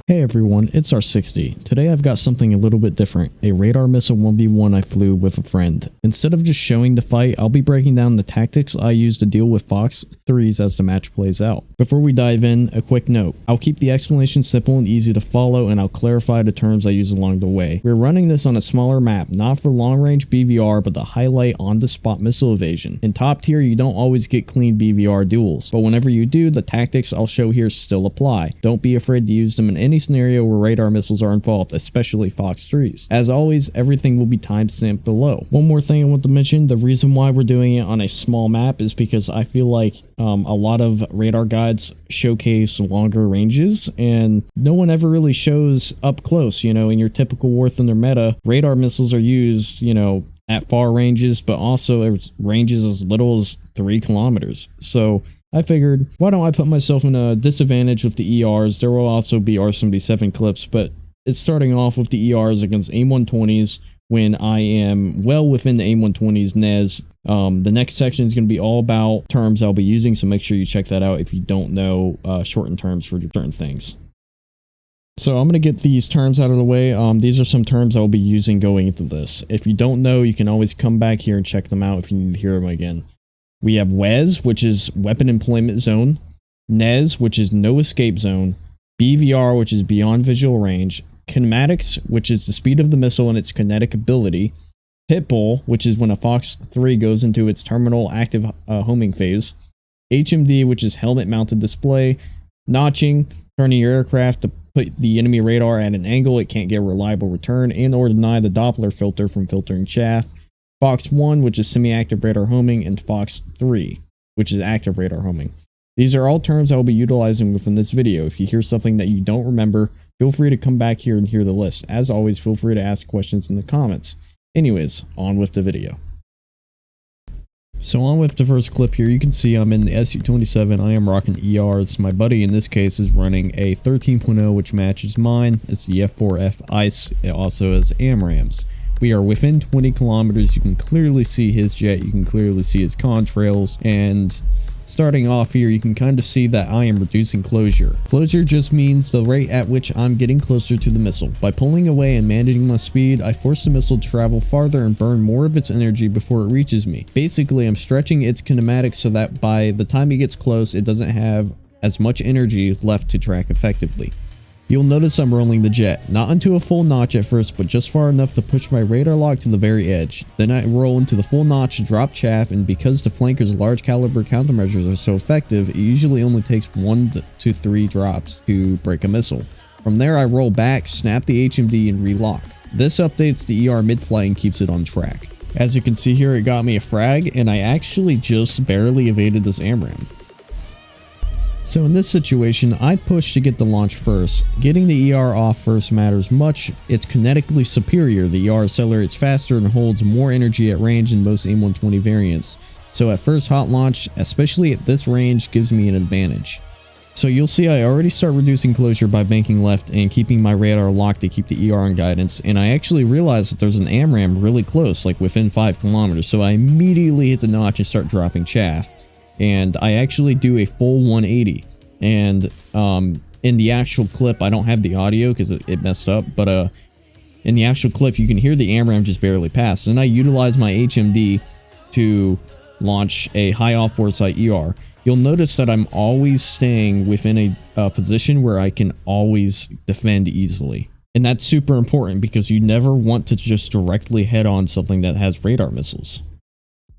Hey everyone, it's R60. Today I've got something a little bit different, a radar missile 1v1 I flew with a friend. Instead of just showing the fight, I'll be breaking down the tactics I use to deal with Fox 3s as the match plays out. Before we dive in, a quick note. I'll keep the explanation simple and easy to follow, and I'll clarify the terms I use along the way. We're running this on a smaller map, not for long range BVR, but to highlight on-the-spot missile evasion. In top tier, you don't always get clean BVR duels, but whenever you do, the tactics I'll show here still apply. Don't be afraid to use them in any scenario where radar missiles are involved, especially Fox 3s. As always, everything will be timestamped below. One more thing I want to mention, the reason why we're doing it on a small map is because I feel like a lot of radar guides showcase longer ranges and no one ever really shows up close. In your typical War Thunder meta, radar missiles are used, at far ranges, but also at ranges as little as 3 kilometers. So I figured, why don't I put myself in a disadvantage with the ERs? There will also be R77 clips, but it's starting off with the ERs against AIM-120s when I am well within the AIM-120s NES. The next section is going to be all about terms I'll be using, so make sure you check that out if you don't know shortened terms for certain things. So I'm going to get these terms out of the way. These are some terms I'll be using going into this. If you don't know, you can always come back here and check them out if you need to hear them again. We have WEZ, which is Weapon Employment Zone, NES, which is No Escape Zone, BVR, which is Beyond Visual Range, Kinematics, which is the speed of the missile and its kinetic ability, Pitbull, which is when a Fox 3 goes into its terminal active homing phase, HMD, which is Helmet Mounted Display, Notching, turning your aircraft to put the enemy radar at an angle it can't get a reliable return and or deny the Doppler filter from filtering chaff, Fox 1, which is semi-active radar homing, and Fox 3, which is active radar homing. These are all terms I will be utilizing within this video. If you hear something that you don't remember, feel free to come back here and hear the list. As always, feel free to ask questions in the comments. Anyways, on with the video. So on with the first clip here, you can see I'm in the SU-27, I am rocking ERs. My buddy in this case is running a 13.0 which matches mine. It's the F4F ICE, it also has AMRAAMs. We are within 20 kilometers, you can clearly see his jet, you can clearly see his contrails, and starting off here you can kind of see that I am reducing closure. Closure just means the rate at which I'm getting closer to the missile. By pulling away and managing my speed, I force the missile to travel farther and burn more of its energy before it reaches me. Basically, I'm stretching its kinematics so that by the time it gets close, it doesn't have as much energy left to track effectively. You'll notice I'm rolling the jet, not into a full notch at first, but just far enough to push my radar lock to the very edge. Then I roll into the full notch to drop chaff, and because the flanker's large caliber countermeasures are so effective, it usually only takes 1 to 3 drops to break a missile. From there I roll back, snap the HMD, and relock. This updates the ER mid-flight and keeps it on track. As you can see here, it got me a frag, and I actually just barely evaded this AMRAAM. So in this situation, I push to get the launch first. Getting the ER off first matters much. It's kinetically superior. The ER accelerates faster and holds more energy at range than most AIM-120 variants. So at first hot launch, especially at this range, gives me an advantage. So you'll see I already start reducing closure by banking left and keeping my radar locked to keep the ER on guidance, and I actually realized that there's an AMRAAM really close, like within 5 kilometers, so I immediately hit the notch and start dropping chaff. And I actually do a full 180, and in the actual clip I don't have the audio because it messed up, but in the actual clip you can hear the AMRAAM just barely pass, and I utilize my HMD to launch a high off-board sight ER. You'll notice that I'm always staying within a position where I can always defend easily, and that's super important because you never want to just directly head on something that has radar missiles.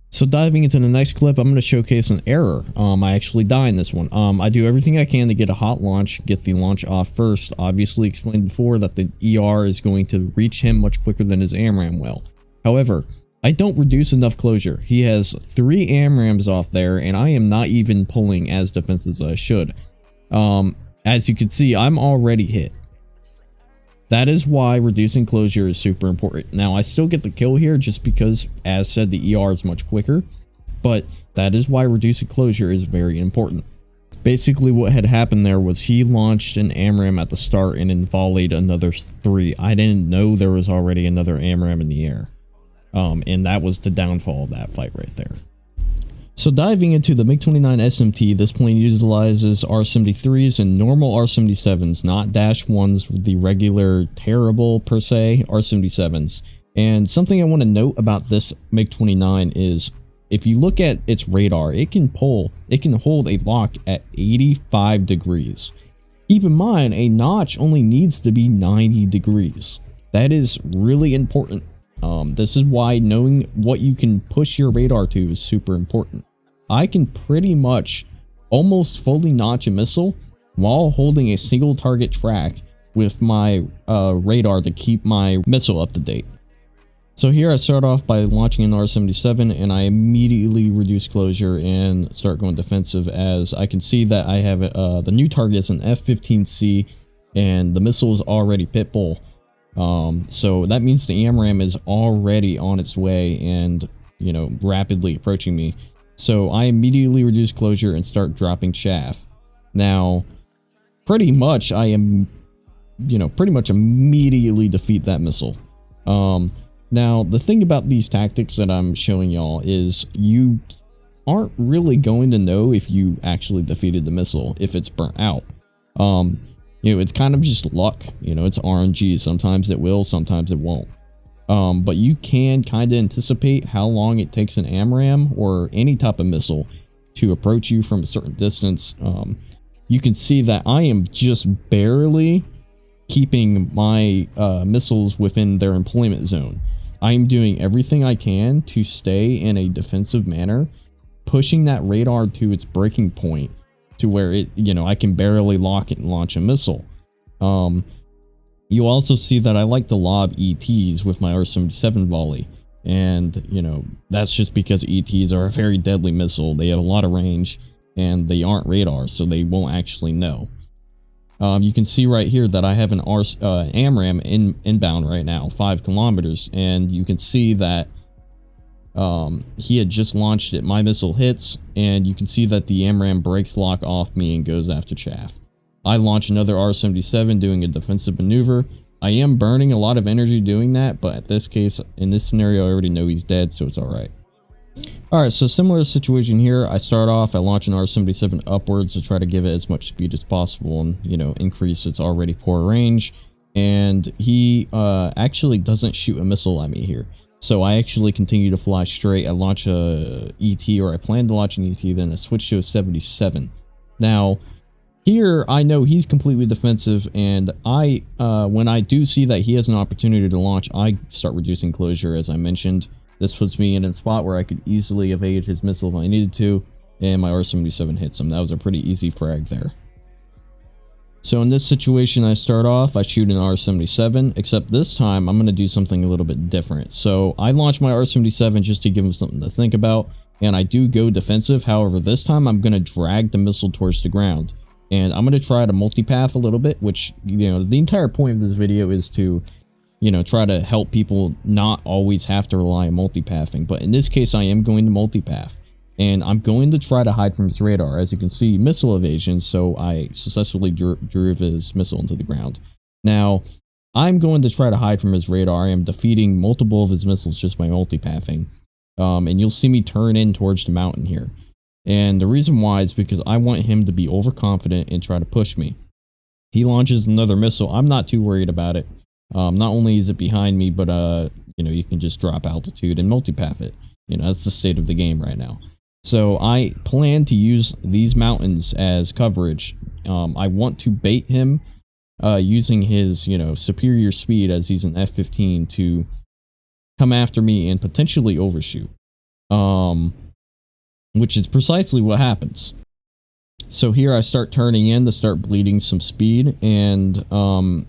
So diving into the next clip, I'm going to showcase an error. I actually die in this one. I do everything I can to get a hot launch, get the launch off first. Obviously explained before that the ER is going to reach him much quicker than his AMRAAM will. However, I don't reduce enough closure. He has 3 AMRAAMs off there, and I am not even pulling as defensive as I should. As you can see, I'm already hit. That is why reducing closure is super important. Now, I still get the kill here just because, as said, the ER is much quicker, but that is why reducing closure is very important. Basically, what had happened there was he launched an AMRAAM at the start and then volleyed another 3. I didn't know there was already another AMRAAM in the air, and that was the downfall of that fight right there. So diving into the MiG-29 SMT, this plane utilizes R-73s and normal R-77s, not Dash 1s, the regular terrible per se R-77s. And something I want to note about this MiG-29 is if you look at its radar, it can hold a lock at 85 degrees. Keep in mind, a notch only needs to be 90 degrees. That is really important. This is why knowing what you can push your radar to is super important. I can pretty much almost fully notch a missile while holding a single target track with my radar to keep my missile up to date. So here I start off by launching an R-77 and I immediately reduce closure and start going defensive, as I can see that I have the new target is an F-15C and the missile is already pitbull. So that means the AMRAAM is already on its way and, you know, rapidly approaching me. So I immediately reduce closure and start dropping chaff. Now, pretty much I am, you know, pretty much immediately defeat that missile. Now, the thing about these tactics that I'm showing y'all is you aren't really going to know if you actually defeated the missile, if it's burnt out. You know, it's kind of just luck. You know, it's RNG. Sometimes it will, sometimes it won't. But you can kind of anticipate how long it takes an AMRAAM or any type of missile to approach you from a certain distance. You can see that I am just barely keeping my missiles within their employment zone. I'm doing everything I can to stay in a defensive manner, pushing that radar to its breaking point to where it, you know, I can barely lock it and launch a missile. You also see that I like to lob ETs with my R-77 volley. And, you know, that's just because ETs are a very deadly missile. They have a lot of range and they aren't radar, so they won't actually know. You can see right here that I have an AMRAAM inbound right now, 5 kilometers, and you can see that he had just launched it. My missile hits, and you can see that the AMRAAM breaks lock off me and goes after chaff. I launch another R-77 doing a defensive maneuver. I am burning a lot of energy doing that, but at this case, in this scenario, I already know he's dead, so it's alright. Alright, so similar situation here. I start off, I launch an R-77 upwards to try to give it as much speed as possible and, you know, increase its already poor range. And he actually doesn't shoot a missile at me here. So I actually continue to fly straight. I launch a ET, or I plan to launch an ET, then I switch to a 77. Now, here I know he's completely defensive, and I when I do see that he has an opportunity to launch, I start reducing closure, as I mentioned. This puts me in a spot where I could easily evade his missile if I needed to, and my R-77 hits him. That was a pretty easy frag there. So in this situation, I start off, I shoot an R-77, except this time I'm going to do something a little bit different. So I launch my R-77 just to give him something to think about, and I do go defensive. However, this time I'm going to drag the missile towards the ground, and I'm going to try to multipath a little bit, which, you know, the entire point of this video is to, you know, try to help people not always have to rely on multipathing. But in this case, I am going to multipath, and I'm going to try to hide from his radar. As you can see, missile evasion, so I successfully drove his missile into the ground. Now, I'm going to try to hide from his radar. I am defeating multiple of his missiles just by multipathing. And you'll see me turn in towards the mountain here. And the reason why is because I want him to be overconfident and try to push me. He launches another missile. I'm not too worried about it. Not only is it behind me, but you know, you can just drop altitude and multipath it. You know, that's the state of the game right now. So I plan to use these mountains as coverage. I want to bait him using his, you know, superior speed, as he's an F-15, to come after me and potentially overshoot. Which is precisely what happens. So here I start turning in to start bleeding some speed, and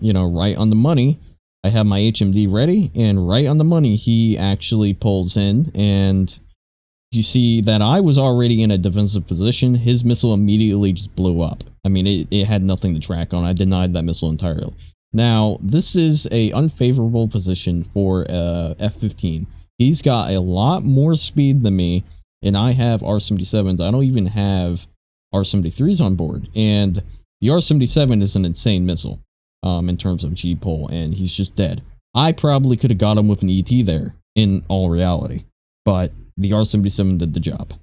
you know, right on the money, I have my HMD ready, and right on the money, he actually pulls in, and you see that I was already in a defensive position. His missile immediately just blew up. I mean, it had nothing to track on. I denied that missile entirely. Now, this is a unfavorable position for F-15. He's got a lot more speed than me, and I have R-77s. I don't even have R-73s on board, and the R-77 is an insane missile in terms of G-pull, and he's just dead. I probably could have got him with an ET there, in all reality, but the R-77 did the job.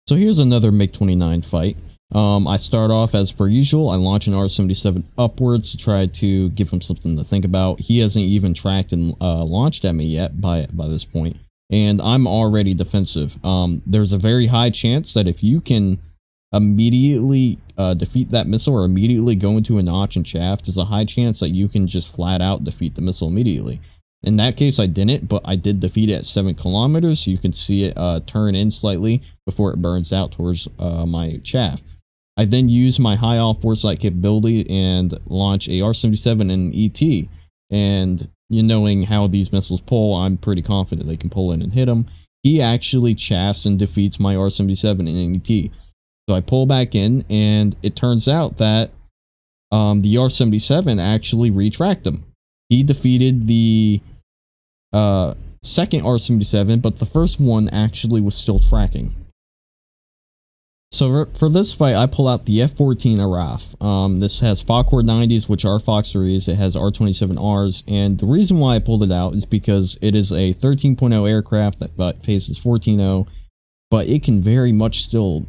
So here's another MiG-29 fight. I start off as per usual. I launch an R-77 upwards to try to give him something to think about. He hasn't even tracked and launched at me yet by this point, and I'm already defensive. There's a very high chance that if you can immediately defeat that missile or immediately go into a notch and chaff, there's a high chance that you can just flat out defeat the missile immediately. In that case, I didn't, but I did defeat it at 7 kilometers, so you can see it turn in slightly before it burns out towards my chaff. I then use my high off foresight capability and launch a R-77 and ET. And knowing how these missiles pull, I'm pretty confident they can pull in and hit him. He actually chaffs and defeats my R-77 and ET. So I pull back in, and it turns out that the R-77 actually retracked him. He defeated the second R-77, but the first one actually was still tracking. So for this fight, I pull out the F-14 AMRAAM. This has Fokker 90s, which are Fox 3s. It has R-27Rs, and the reason why I pulled it out is because it is a 13.0 aircraft that faces 14.0, but it can very much still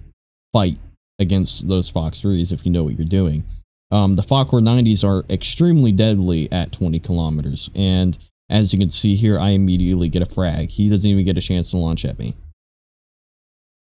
fight against those Fox 3s if you know what you're doing. The Fokker 90s are extremely deadly at 20 kilometers, and as you can see here, I immediately get a frag. He doesn't even get a chance to launch at me.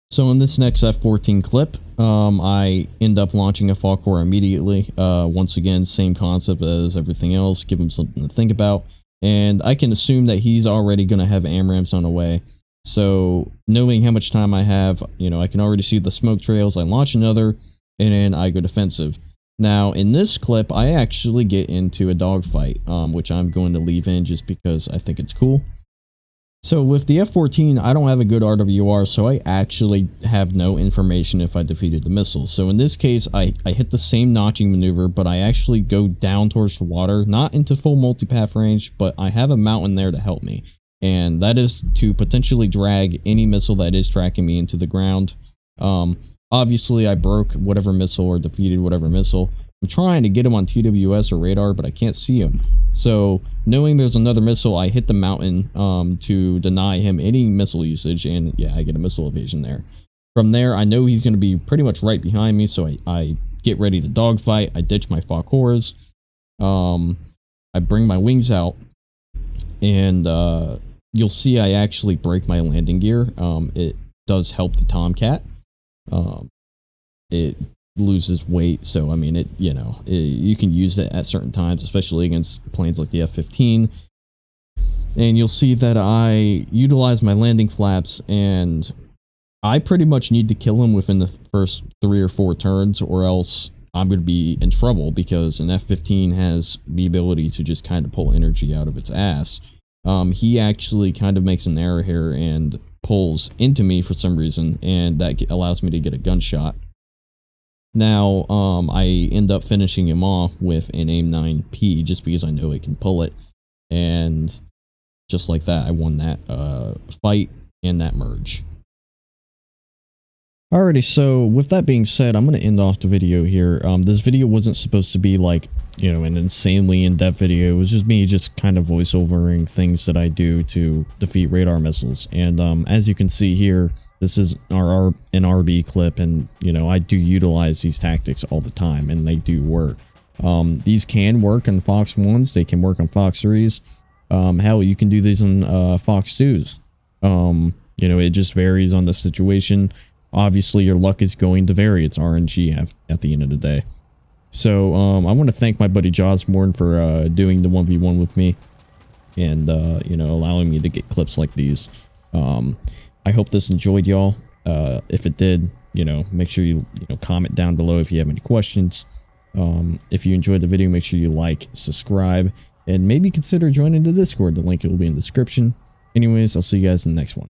So in this next F-14 clip, I end up launching a Fokker immediately. Once again, same concept as everything else, give him something to think about. And I can assume that he's already going to have AMRAAMs on the way. So knowing how much time I have, I can already see the smoke trails. I launch another, and then I go defensive. Now, in this clip, I actually get into a dogfight, which I'm going to leave in just because I think it's cool. So with the F-14, I don't have a good RWR, so I actually have no information if I defeated the missile. So in this case, I hit the same notching maneuver, but I actually go down towards the water, not into full multipath range, but I have a mountain there to help me. And that is to potentially drag any missile that is tracking me into the ground. Obviously, I broke whatever missile or defeated whatever missile. I'm trying to get him on TWS or radar, but I can't see him. So, knowing there's another missile, I hit the mountain to deny him any missile usage, and yeah, I get a missile evasion there. From there, I know he's going to be pretty much right behind me, so I get ready to dogfight. I ditch my Fokkers. I bring my wings out, and you'll see I actually break my landing gear. It does help the Tomcat. It loses weight, so I mean you can use it at certain times, especially against planes like the F-15. And you'll see that I utilize my landing flaps, and I pretty much need to kill him within the first 3 or 4 turns, or else I'm going to be in trouble, because an F-15 has the ability to just kind of pull energy out of its ass. He actually kind of makes an error here and pulls into me for some reason, and that allows me to get a gunshot. Now, I end up finishing him off with an AIM-9P just because I know it can pull it, and just like that, I won that fight and that merge. Alrighty, so with that being said, I'm going to end off the video here. This video wasn't supposed to be like, an insanely in-depth video. It was just me kind of voiceovering things that I do to defeat radar missiles. And as you can see here, this is an RB clip, and I do utilize these tactics all the time, and they do work. These can work on Fox 1s, they can work on Fox 3s. Hell, you can do these on Fox 2s. It just varies on the situation. Obviously, your luck is going to vary. It's RNG at the end of the day. So, I want to thank my buddy Josmorn for doing the 1v1 with me, and, allowing me to get clips like these. I hope this enjoyed y'all. If it did, make sure you comment down below if you have any questions. If you enjoyed the video, make sure you like, subscribe, and maybe consider joining the Discord. The link will be in the description. Anyways, I'll see you guys in the next one.